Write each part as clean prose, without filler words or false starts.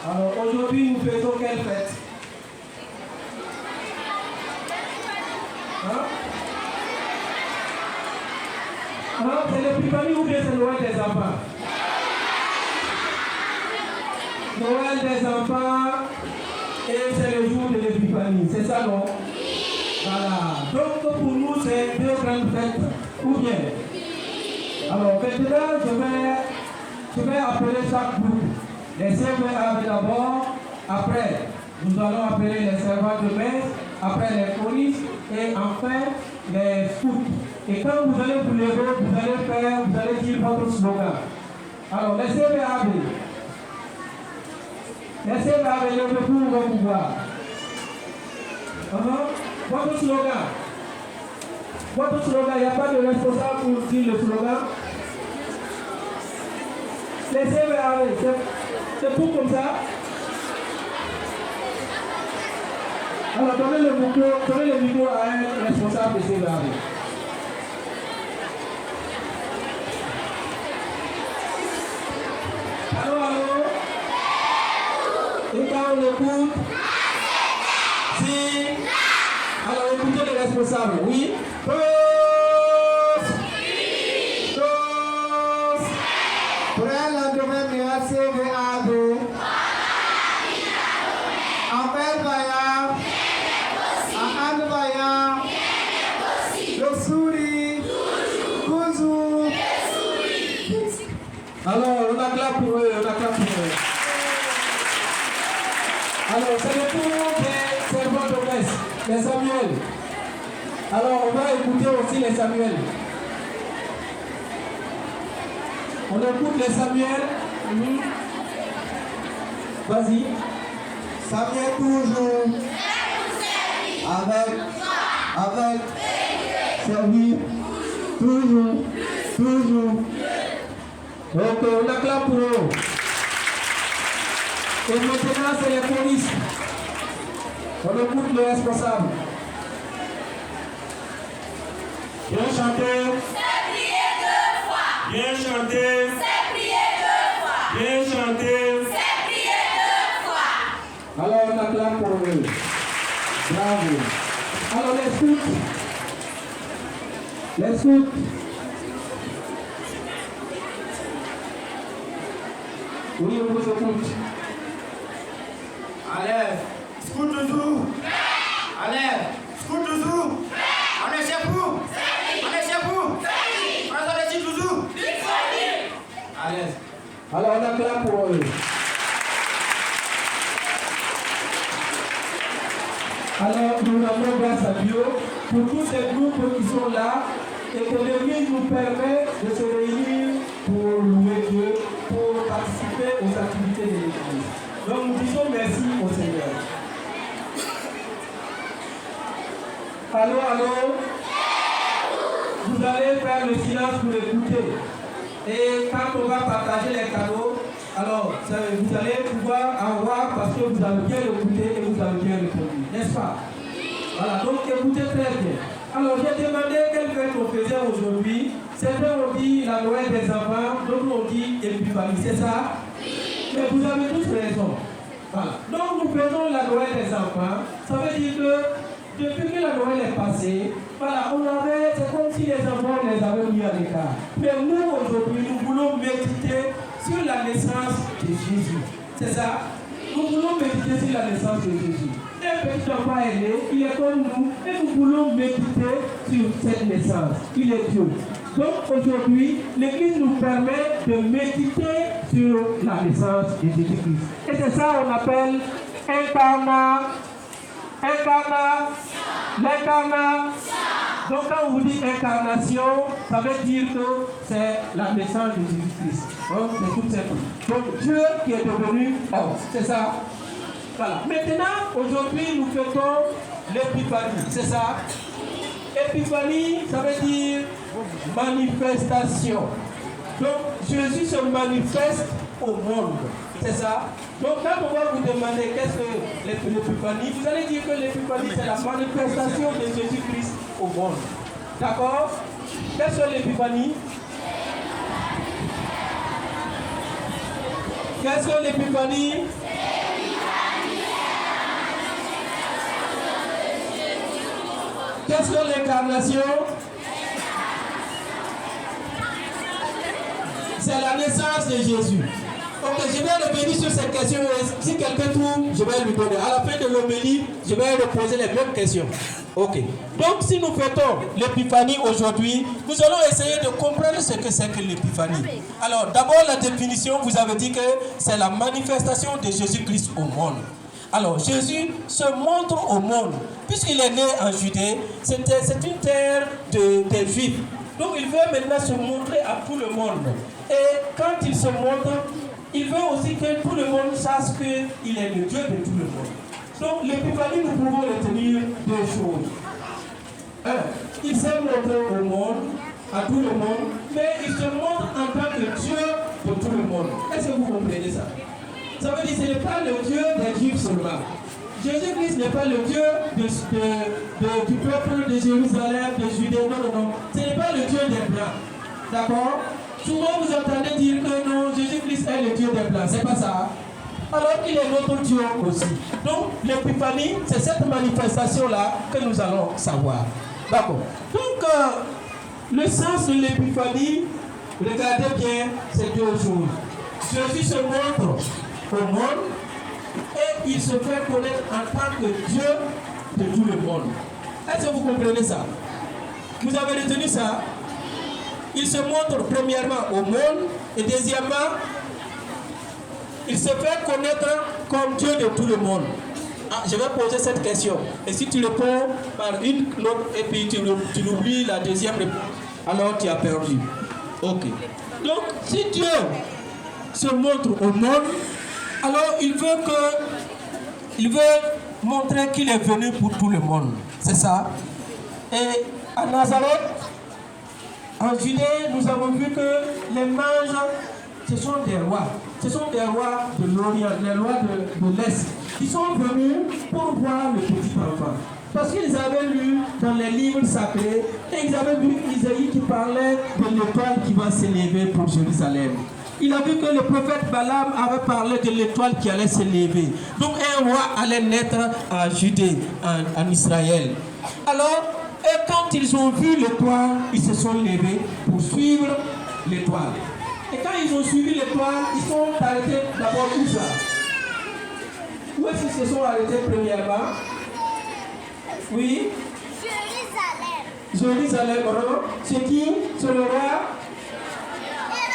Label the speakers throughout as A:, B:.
A: Alors aujourd'hui, nous faisons quelle fête? Hein? C'est l'épiphanie ou bien c'est Noël des enfants? Noël des enfants et c'est le jour de l'épiphanie, c'est ça non? Voilà, donc pour nous c'est deux grandes fêtes, ou bien? Alors maintenant je vais appeler chaque groupe. Les serveurs d'abord, après nous allons appeler les servants de messe, après les choristes et enfin les scouts. Et quand vous allez vous lever, vous allez dire votre slogan. Alors les serveurs levez-vous au pouvoir. Votre slogan, il n'y a pas de responsable pour dire le slogan. Les serveurs, c'est tout comme ça. Alors donnez le micro à un responsable de serveurs. Allô? Et quand on écoute, si. Alors écoutez les responsables, oui. Pour un lendemain meilleur, CVAD. Enfer vaillant. Ahad vaillant. Le souris. Kouzou. Alors on acclame pour eux, Alors c'est le tour des servants de messe, les Samuel. Alors on va écouter aussi les Samuel. On écoute les Samuel. Vas-y. Samuel toujours. Avec. Servir. Toujours. Donc on acclame pour eux. Et maintenant c'est les polices. On écoute le responsable. Bien chanté.
B: C'est prier 2 fois.
A: Bien chanté.
B: C'est prier 2 fois.
A: Bien chanté.
B: C'est prier 2 fois.
A: Alors on acclame pour eux. Bravo. Alors les scouts. Oui, on vous écoute.
C: Allez, scout toujours. Allez, scout toujours. On est chez vous. On est chez vous. On est chez toujours. Allez.
A: Alors on acclame pour eux. Alors nous rendons grâce à Dieu pour tous ces groupes qui sont là et que l'Église nous permet de se réunir pour louer Dieu, pour participer aux activités de l'Église. Donc nous disons merci au Seigneur. Allô? Vous allez faire le silence pour écouter. Et quand on va partager les cadeaux, alors vous allez pouvoir avoir parce que vous avez bien écouté et vous avez bien répondu, n'est-ce pas? Voilà, donc écoutez très bien. Alors j'ai demandé quelle fête on faisait aujourd'hui. Certains ont dit la Noël des enfants, d'autres ont dit Épiphanie, c'est ça? Mais vous avez tous raison. Voilà. Donc nous faisons la Noël des enfants. Ça veut dire que depuis que la Noël est passée, voilà, c'est comme si les enfants les avaient mis à l'écart. Mais nous aujourd'hui, nous voulons méditer sur la naissance de Jésus. C'est ça? Nous voulons méditer sur la naissance de Jésus. Un petit enfant est né, il est comme nous, et nous voulons méditer sur cette naissance. Il est Dieu. Donc aujourd'hui, l'Église nous permet de méditer sur la naissance de Jésus-Christ. Et c'est ça qu'on appelle l'incarnation. Donc quand on vous dit incarnation, ça veut dire que c'est la naissance de Jésus-Christ. Donc c'est tout simple. Donc Dieu qui est devenu homme, c'est ça. Voilà. Maintenant, aujourd'hui, nous fêtons l'épiphanie, c'est ça. Épiphanie, ça veut dire manifestation. Donc Jésus se manifeste au monde, c'est ça. Donc quand on va vous demander qu'est-ce que l'épiphanie, vous allez dire que l'épiphanie c'est la manifestation de Jésus-Christ au monde. D'accord? Qu'est-ce que l'épiphanie? Qu'est-ce que l'épiphanie? Qu'est-ce que l'incarnation? C'est la naissance de Jésus. Ok, je vais revenir sur cette question. Si quelqu'un trouve, je vais lui donner. À la fin de l'homélie, je vais reposer les mêmes questions. Ok. Donc, si nous fêtons l'épiphanie aujourd'hui, nous allons essayer de comprendre ce que c'est que l'épiphanie. Alors, d'abord, la définition, vous avez dit que c'est la manifestation de Jésus-Christ au monde. Alors, Jésus se montre au monde. Puisqu'il est né en Judée, c'est une terre des Juifs. Donc, il veut maintenant se montrer à tout le monde. Et quand il se montre, il veut aussi que tout le monde sache qu'il est le Dieu de tout le monde. Donc, l'épiphanie, nous pouvons retenir deux choses. Un, il s'est montré au monde, à tout le monde, mais il se montre en tant que Dieu de tout le monde. Est-ce que vous comprenez ça? Ça veut dire que ce n'est pas le Dieu des Juifs seulement. Jésus-Christ n'est pas le Dieu du peuple de Jérusalem, de Judée. Non, non, non. Ce n'est pas le Dieu des Blancs. D'accord? Souvent vous entendez dire que non, Jésus-Christ est le Dieu des Blancs. C'est pas ça. Alors qu'il est notre Dieu aussi. Donc l'épiphanie, c'est cette manifestation-là que nous allons savoir. D'accord. Donc le sens de l'épiphanie, regardez bien ces deux choses. Jésus se montre au monde et il se fait connaître en tant que Dieu de tout le monde. Est-ce que vous comprenez ça? Vous avez retenu ça? Il se montre premièrement au monde et deuxièmement, il se fait connaître comme Dieu de tout le monde. Ah, je vais poser cette question. Et si tu réponds par une autre et puis tu l'oublies la deuxième réponse, alors tu as perdu. Ok. Donc, si Dieu se montre au monde, alors il veut montrer qu'il est venu pour tout le monde. C'est ça. Et à Nazareth, en Judée, nous avons vu que les mages, ce sont des rois. Ce sont des rois de l'Orient, les rois de l'Est. Ils sont venus pour voir le petit enfant. Parce qu'ils avaient lu dans les livres sacrés, et ils avaient vu Isaïe qui parlait de l'étoile qui va s'élever pour Jérusalem. Il a vu que le prophète Balaam avait parlé de l'étoile qui allait s'élever. Donc un roi allait naître en Judée, en Israël. Alors, et quand ils ont vu l'étoile, ils se sont levés pour suivre l'étoile. Et quand ils ont suivi l'étoile, ils sont arrêtés d'abord où ça? Où est-ce qu'ils se sont arrêtés premièrement? Oui? Jérusalem. Jérusalem, c'est qui? C'est le roi?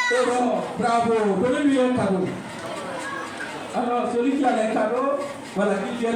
A: Héron. Bravo. Donnez-lui un cadeau. Alors, celui qui a les cadeaux, voilà, il vient.